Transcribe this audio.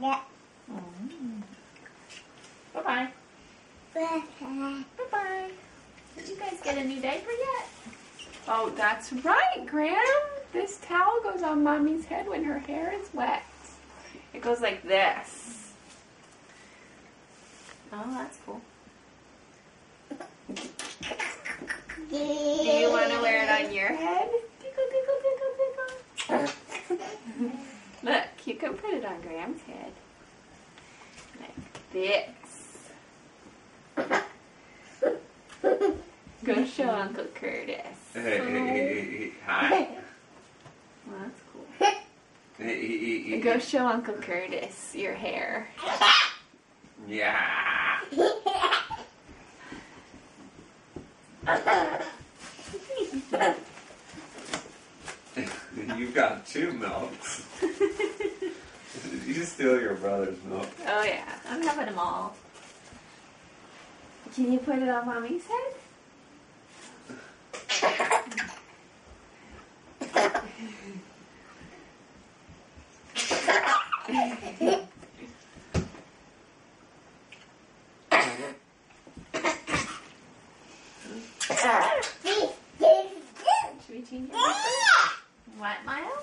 Yeah. Bye-bye. Bye-bye. Did you guys get a new diaper yet? Oh, that's right, Graham. This towel goes on Mommy's head when her hair is wet. It goes like this. Oh, that's cool. Do you want to wear it on your head? Tickle, tickle, tickle, tickle. Look, you can put it on Graham's head. Like this. Go show Uncle Curtis. Hey, hi. Well, that's cool. Hey, Go show Uncle Curtis your hair. yeah. You've got 2 milks. Did you steal your brother's milk? Oh yeah, I'm having them all. Can you put it on Mommy's head? Should we change your diaper? What, Maya?